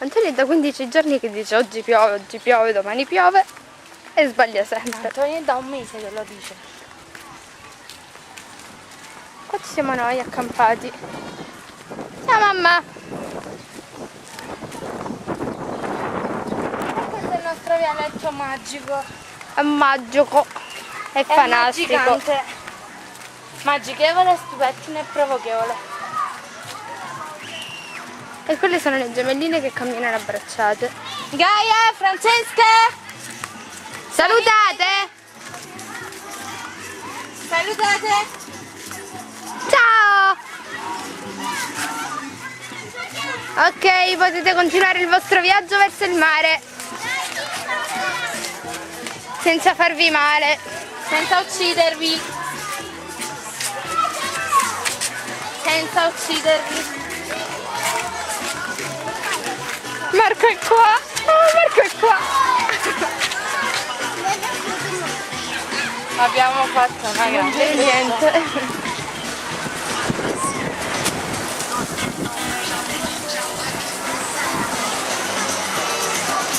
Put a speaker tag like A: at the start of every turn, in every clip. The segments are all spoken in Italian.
A: Antonio è da 15 giorni che dice oggi piove, domani piove e sbaglia sempre.
B: Antonio è da un mese che lo dice.
A: Qua ci siamo noi accampati. Ciao mamma!
B: Questo è il nostro vialetto magico.
A: È magico, è fantastico.
B: Magicante. Magichevole, stupettino e provochevole.
A: E quelle sono le gemelline che camminano abbracciate.
B: Gaia, Francesca!
A: Salutate!
B: Salutate!
A: Ciao! Ok, potete continuare il vostro viaggio verso il mare. Senza farvi male.
B: Senza uccidervi. Senza uccidervi.
A: Marco è qua! Oh, Marco è qua!
B: Abbiamo fatto una grande
A: E niente.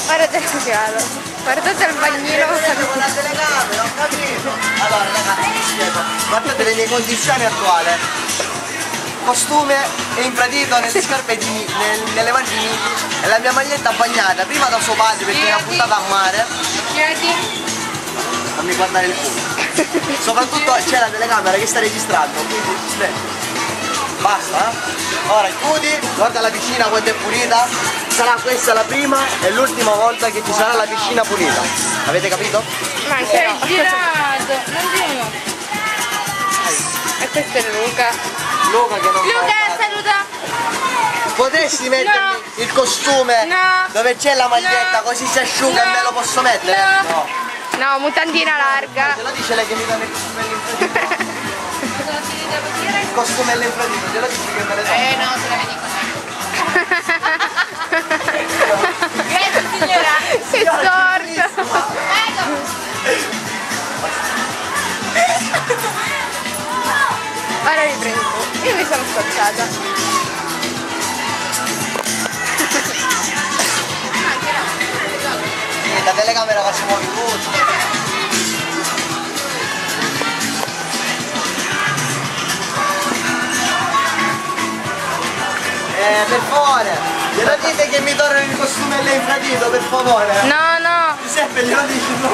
A: Guardate il regalo. Guardate il bagnino.
C: Con la telecamera, ho capito. Allora ragazzi, vi spiego. Guardate le mie condizioni attuali. Costume e infradito nelle scarpe nelle mani di Miki e la mia maglietta bagnata prima da suo padre perché mi ha buttata a mare. Fammi guardare il culo. Soprattutto c'è la telecamera che sta registrando, quindi aspetta. Basta, eh? Ora chiudi, guarda la piscina quanto è pulita. Sarà questa la prima e l'ultima volta che ci sarà la piscina pulita. Avete capito?
A: Ma anche
B: Sei
A: no.
B: girato. Non dirlo.
A: E questo è Luca.
C: Luca che non
B: Luca, saluta.
C: Potessi mettermi il costume
B: No.
C: dove c'è la maglietta così si asciuga e me lo posso mettere?
B: No.
A: No, mutandina larga.
C: Se lo dice lei che mi dà il costume all'infradito. Il costume all'infradito, te lo dici che me le do?
B: No, te la vedi Grazie signora.
A: Che sorda. Ora riprendo. Io mi sono scocciata.
C: La telecamera fa si muove tutto. Per favore, glielo dite che mi tornano il costume all'infradito, per favore.
A: No, no.
C: Giuseppe glielo dici tu.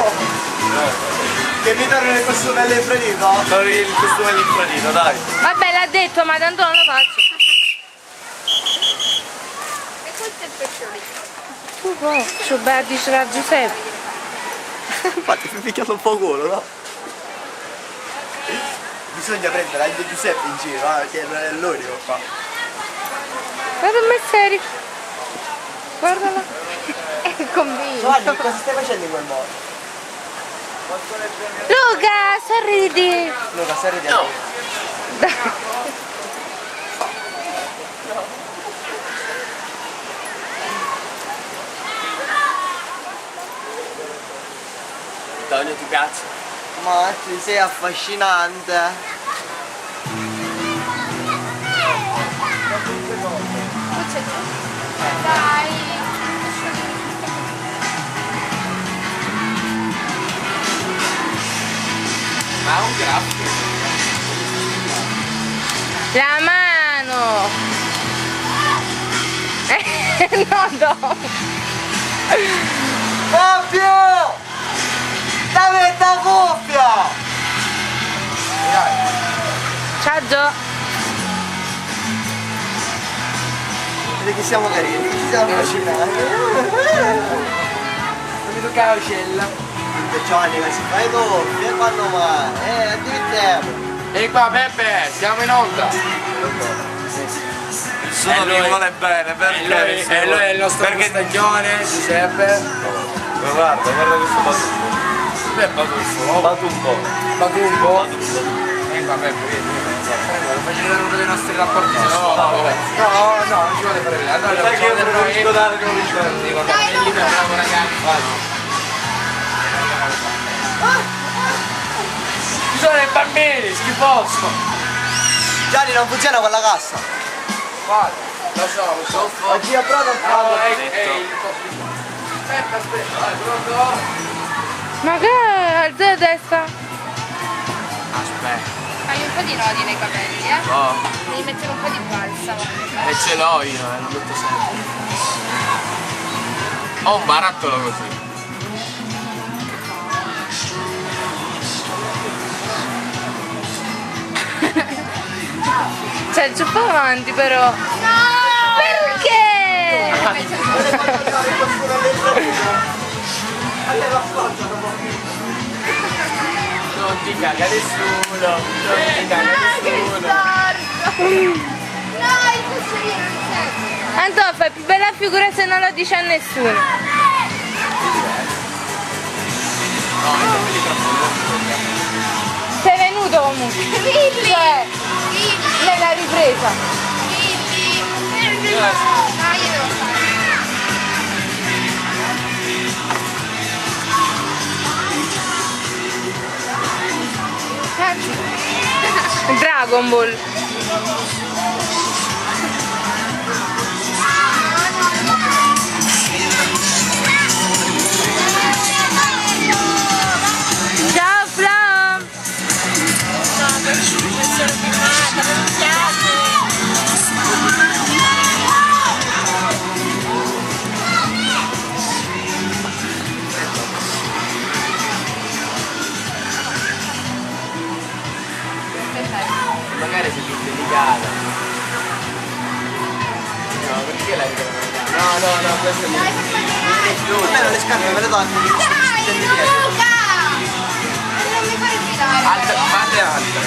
C: Che mi tornano il costume all'infradito?
D: Togliere il costume all'infradito, dai.
B: Vabbè, l'ha detto, ma tanto non lo faccio.
A: E questo è il pesciolino.
B: Tu qua, ci vai a dire a Giuseppe.
C: Infatti mi picchiato un po' culo, no? Bisogna prendere anche Giuseppe in giro, perché non è l'unico qua.
A: Guarda me serio. Guardala. È convinto.
C: Giovanni, cosa stai facendo in quel modo?
B: Luca, sorridi.
C: Luca, stai ridendo?
D: Antonio, ti piace?
C: Ma ti sei affascinante.
B: Dai.
D: Ma è un grafico.
B: La mano. No.
C: Fabio! Dammi sta cuffia!
B: Ciao Gio.
C: Vedi che siamo carini, ci siamo avvicinati.
D: Non mi tocca la uccella.
C: Giovanni, ma si fai cuffia, quando mai? Addirittura.
D: Ehi qua Peppe, siamo in onda. Il suono mi vuole bene, perché? E lui è il nostro stagione, Giuseppe. Ma guarda questo batuffo. Che è batuffo? Batumbo. Batumbo? Ehi qua Peppe, vedi. Lo faccio vedere uno dei nostri rapporti. No, non ci vuole fare vedere. Allora, sai che io non riesco a dare come ricordo. Dico, lì bravo ragazzi. Ci sono i bambini, schifoso!
C: Gianni non funziona quella cassa.
D: Guarda. Lo so.
C: Oggi a prova
D: Bravo,
C: fatto.
D: aspetta, vai, pronto?
B: Ma che alza la testa?
D: Aspetta.
A: Fai un po' di nodi nei capelli,
D: Oh,
A: Devi mettere un po' di balsamo.
D: e ce l'ho io, lo metto sempre. Ho un barattolo così.
B: C'è il ciuffo avanti però. Perché?
D: Non ti caga nessuno, non ti caga nessuno.
A: No, il cucciolino non serve.
B: Antonio, fai più bella figura se non lo dice a nessuno.
D: No, i capelli troppo lunghi.
B: Sei venuto comunque. Cioè, nella ripresa.
A: No, io devo fare.
B: Dragon Ball. Ciao Flam!
D: Magari sei più delicata. No, perché la vedo delicata? No, questo è più.
C: Almeno le scarpe me le do anche di
A: Dai, Luca! Non mi fare guidare.
D: Altre, fate altre.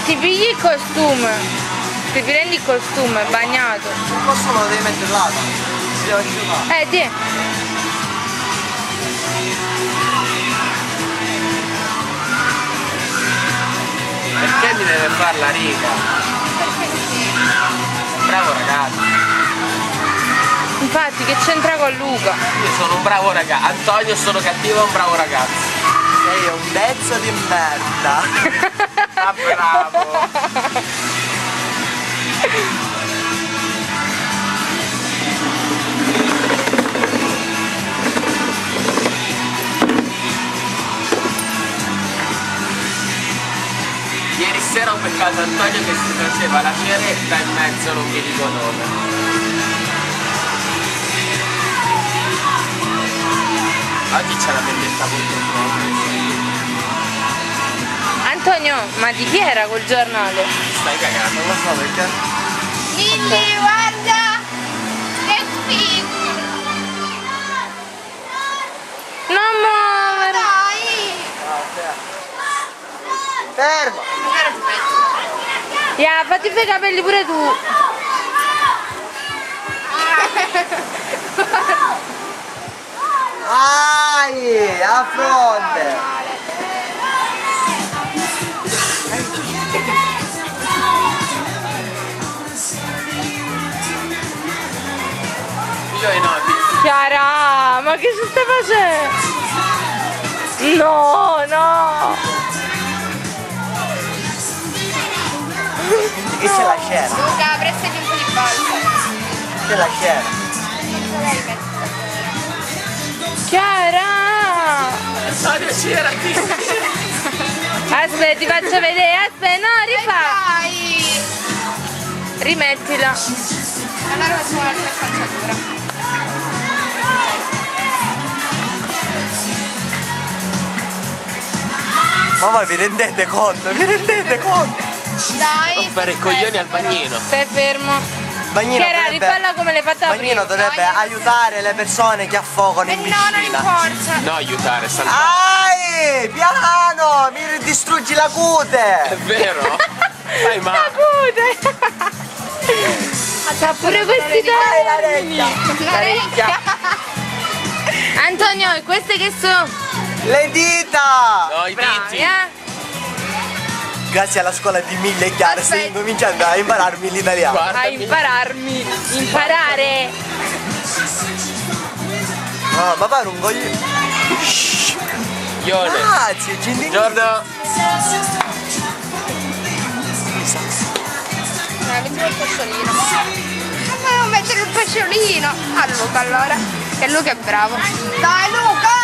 B: Ti pigli il costume. Ti prendi il costume bagnato.
C: Il costume lo devi mettere là. Si deve asciugare.
B: Ti.
D: Perché mi deve fare la riga? Bravo ragazzo.
B: Infatti che c'entra con Luca?
D: Io sono un bravo ragazzo. Antonio sono cattivo e un bravo ragazzo.
C: Sei un pezzo di merda.
D: Ah bravo. Ieri sera ho beccato Antonio che si faceva la ceretta in mezzo, non mi dico dove. Oggi c'è la vendetta contro
B: Antonio, ma di chi era quel giornale?
D: Stai cagando.
C: Non lo so perché.
A: Lilli, guarda! Che figo!
B: Non muovere!
A: Dai!
C: Ferma!
B: Ya, fatti fare i capelli pure tu!
C: Ai! A fronte!
D: Io i noti.
B: Chiara, ma che ci stai facendo? No, no!
C: Che c'è la scena?
A: Luca, prestami un po' di balsamo.
C: C'è la scena.
B: Chiara!
D: Antonio c'era qui.
B: Aspetta, ti faccio vedere, aspetta, no, rifà!
A: Dai!
B: Rimettila.
A: Allora facciamo un'altra facciatura.
C: Ma voi vi rendete conto? Vi rendete conto?
A: Dai!
D: Fare i coglioni al bagnino.
B: Stai fermo.
C: Bagnino
B: Chiara, rifalla come l'hai fatta
C: Bagnino
B: prima.
C: dovrebbe aiutare le persone che affogano in
A: No, non
C: piscina.
A: importa!
D: No, aiutare, salvare.
C: Ai! Piano! Mi distruggi la cute!
D: È vero? Fai
B: La
D: male.
B: cute! C'ha pure questi termini.
A: La ricchia!
B: Antonio, e queste che sono?
C: Le dita!
D: No, i
B: Bravi,
D: diti.
C: Grazie alla scuola di Mille e Chiara stai
A: Aspetta.
C: incominciando a impararmi l'italiano.
B: A
D: Guardami.
B: impararmi. Imparare.
C: No, ma pare un coglione.
D: Ione.
C: Grazie, gentile.
D: Buongiorno.
A: Metti un po' pesciolino. Non volevo mettere il pesciolino. A Luca allora. Che Luca è bravo. Dai Luca!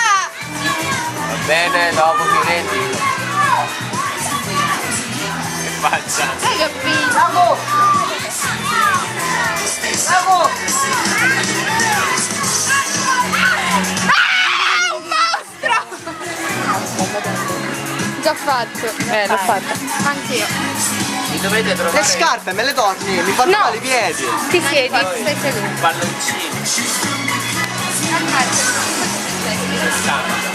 D: Va bene, dopo Fiorenti. Che faccia?
A: Hai capito?
C: Bravo! Bravo!
A: Ah, un mostro! Già fatto.
B: L'ho fatta.
A: Anch'io.
D: Mi dovete trovare
C: Le scarpe me le torni, mi fanno
A: No.
C: male i piedi.
A: Ti siedi? Stai seduto.
D: palloncini.
A: Ammazza.
D: Scala.